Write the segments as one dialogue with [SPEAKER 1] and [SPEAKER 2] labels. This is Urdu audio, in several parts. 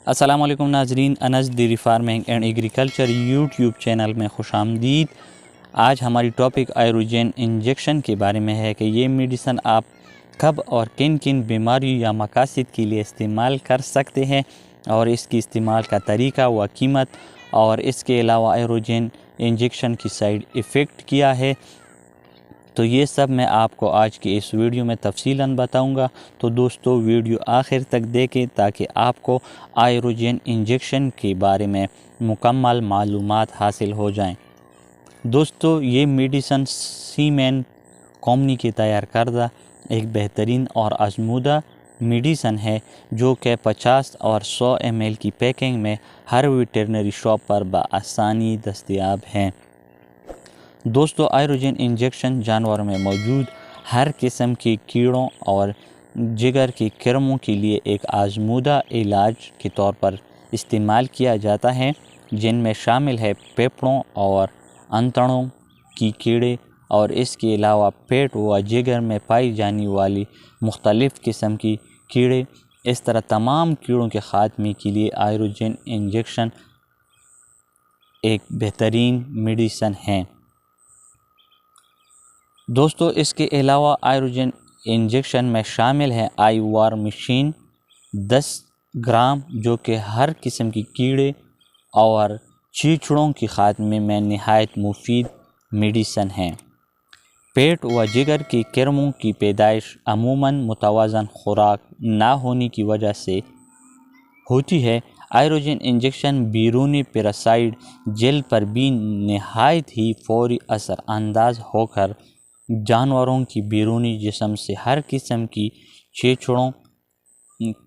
[SPEAKER 1] السلام علیکم ناظرین، Anas dairy farming and agriculture YouTube channel میں خوش آمدید۔ آج ہماری ٹاپک آئروجین انجیکشن کے بارے میں ہے کہ یہ میڈیسن آپ کب اور کن کن بیماریوں یا مقاصد کے لیے استعمال کر سکتے ہیں، اور اس کی استعمال کا طریقہ و قیمت، اور اس کے علاوہ آئروجین انجیکشن کی سائیڈ ایفیکٹ کیا ہے۔ تو یہ سب میں آپ کو آج کی اس ویڈیو میں تفصیلاً بتاؤں گا۔ تو دوستو ویڈیو آخر تک دیکھیں تاکہ آپ کو آئروجین انجیکشن کے بارے میں مکمل معلومات حاصل ہو جائیں۔ دوستو یہ میڈیسن سیمین کمپنی کی تیار کردہ ایک بہترین اور آزمودہ میڈیسن ہے جو کہ 50 اور 100 ml کی پیکنگ میں ہر ویٹرنری شاپ پر بآسانی دستیاب ہیں۔ دوستو آئروجین انجیکشن جانوروں میں موجود ہر قسم کے کیڑوں اور جگر کے کرموں کے لیے ایک آزمودہ علاج کے طور پر استعمال کیا جاتا ہے، جن میں شامل ہے پھیپھڑوں اور انتڑوں کی کیڑے، اور اس کے علاوہ پیٹ و جگر میں پائی جانے والی مختلف قسم کی کیڑے۔ اس طرح تمام کیڑوں کے خاتمے کے لیے آئروجین انجیکشن ایک بہترین میڈیسن ہے۔ دوستو اس کے علاوہ آئروجین انجیکشن میں شامل ہے آئی وار مشین 10 گرام، جو کہ ہر قسم کی کیڑے اور چیچڑوں کے خاتمے میں نہایت مفید میڈیسن ہے۔ پیٹ و جگر کے کرموں کی پیدائش عموماً متوازن خوراک نہ ہونے کی وجہ سے ہوتی ہے۔ آئروجین انجیکشن بیرونی پیراسائڈ جیل پر بھی نہایت ہی فوری اثر انداز ہو کر جانوروں کی بیرونی جسم سے ہر قسم کی چیچڑوں،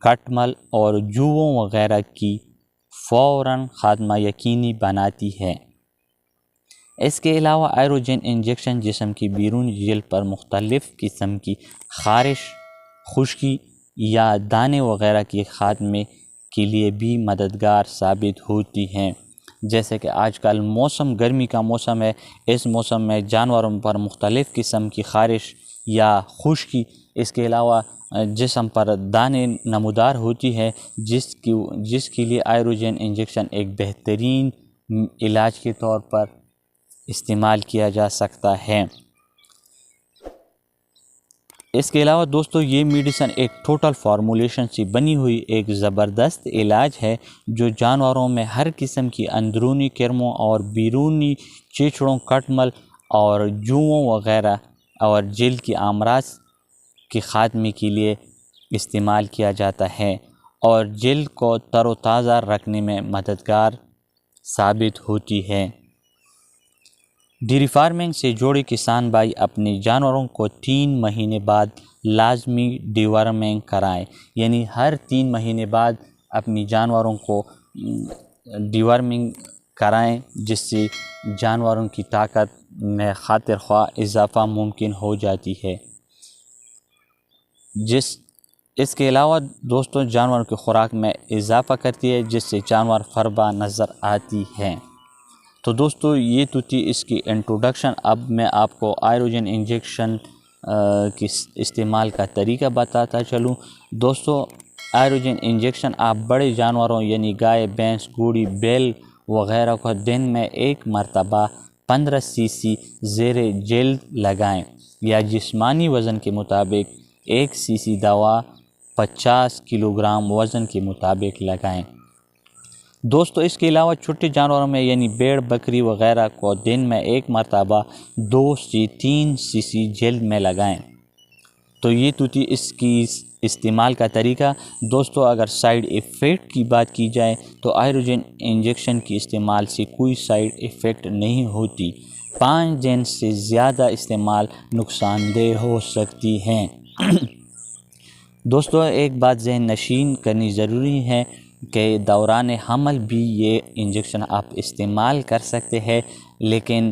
[SPEAKER 1] کٹمل اور جوؤں وغیرہ کی فوراً خاتمہ یقینی بناتی ہے۔ اس کے علاوہ آئروجین انجیکشن جسم کی بیرونی جیل پر مختلف قسم کی خارش، خشکی یا دانے وغیرہ کے خاتمے کے لیے بھی مددگار ثابت ہوتی ہیں۔ جیسے کہ آج کل موسم گرمی کا موسم ہے، اس موسم میں جانوروں پر مختلف قسم کی خارش یا خشکی، اس کے علاوہ جسم پر دانے نمودار ہوتی ہے، جس کے لیے آئروجین انجیکشن ایک بہترین علاج کے طور پر استعمال کیا جا سکتا ہے۔ اس کے علاوہ دوستو یہ میڈیسن ایک ٹوٹل فارمولیشن سے بنی ہوئی ایک زبردست علاج ہے جو جانوروں میں ہر قسم کی اندرونی کرموں اور بیرونی چیچڑوں، کٹمل اور جوؤں وغیرہ اور جلد کی امراض کے خاتمے کے لیے استعمال کیا جاتا ہے، اور جلد کو تر و تازہ رکھنے میں مددگار ثابت ہوتی ہے۔ ڈیری فارمنگ سے جڑے کسان بھائی اپنے جانوروں کو 3 مہینے بعد لازمی ڈیورمنگ کرائیں، یعنی ہر 3 مہینے بعد اپنی جانوروں کو ڈیورمنگ کرائیں، جس سے جانوروں کی طاقت میں خاطر خواہ اضافہ ممکن ہو جاتی ہے۔ اس کے علاوہ دوستوں جانوروں کی خوراک میں اضافہ کرتی ہے، جس سے جانور فربا نظر آتی ہے۔ تو دوستو یہ تو تھی اس کی انٹروڈکشن۔ اب میں آپ کو آئروجین انجیکشن کی استعمال کا طریقہ بتاتا چلوں۔ دوستو آئروجین انجیکشن آپ بڑے جانوروں یعنی گائے، بھینس، گھوڑی، بیل وغیرہ کو دن میں 1 مرتبہ 15 cc زیر جلد لگائیں، یا جسمانی وزن کے مطابق 1 cc دوا 50 کلوگرام وزن کے مطابق لگائیں۔ دوستو اس کے علاوہ چھوٹے جانوروں میں یعنی بھیڑ، بکری وغیرہ کو دن میں 1 مرتبہ 2 سے 3 cc جلد میں لگائیں۔ تو یہ تو تھی اس کی استعمال کا طریقہ۔ دوستو اگر سائیڈ ایفیکٹ کی بات کی جائے تو آئروجین انجیکشن کی استعمال سے کوئی سائیڈ ایفیکٹ نہیں ہوتی۔ 5 دن سے زیادہ استعمال نقصان دہ ہو سکتی ہیں۔ دوستو ایک بات ذہن نشین کرنی ضروری ہے کہ دوران حمل بھی یہ انجیکشن آپ استعمال کر سکتے ہیں، لیکن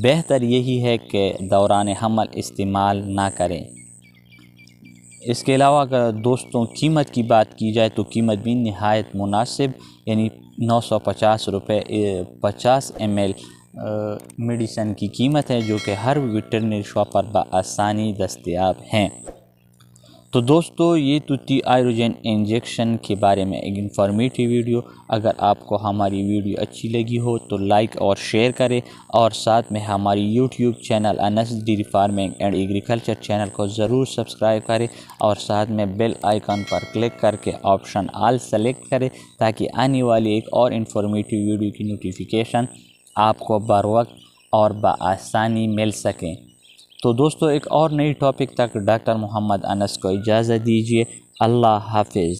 [SPEAKER 1] بہتر یہی ہے کہ دوران حمل استعمال نہ کریں۔ اس کے علاوہ اگر دوستوں قیمت کی بات کی جائے تو قیمت بھی نہایت مناسب، یعنی 950 روپے 50 ml میڈیسن کی قیمت ہے، جو کہ ہر ویٹرنری شاپ پر بآسانی دستیاب ہیں۔ تو دوستو یہ تو تھی آئروجین انجیکشن کے بارے میں ایک انفارمیٹیو ویڈیو۔ اگر آپ کو ہماری ویڈیو اچھی لگی ہو تو لائک اور شیئر کریں، اور ساتھ میں ہماری YouTube channel Anas dairy farming and agriculture channel کو ضرور سبسکرائب کریں، اور ساتھ میں بیل آئیکن پر کلک کر کے آپشن آل سلیکٹ کریں تاکہ آنے والی ایک اور انفارمیٹیو ویڈیو کی نوٹیفیکیشن آپ کو بر وقت اور بآسانی مل سکیں۔ تو دوستو ایک اور نئی ٹاپک تک ڈاکٹر محمد انس کو اجازت دیجیے۔ اللہ حافظ۔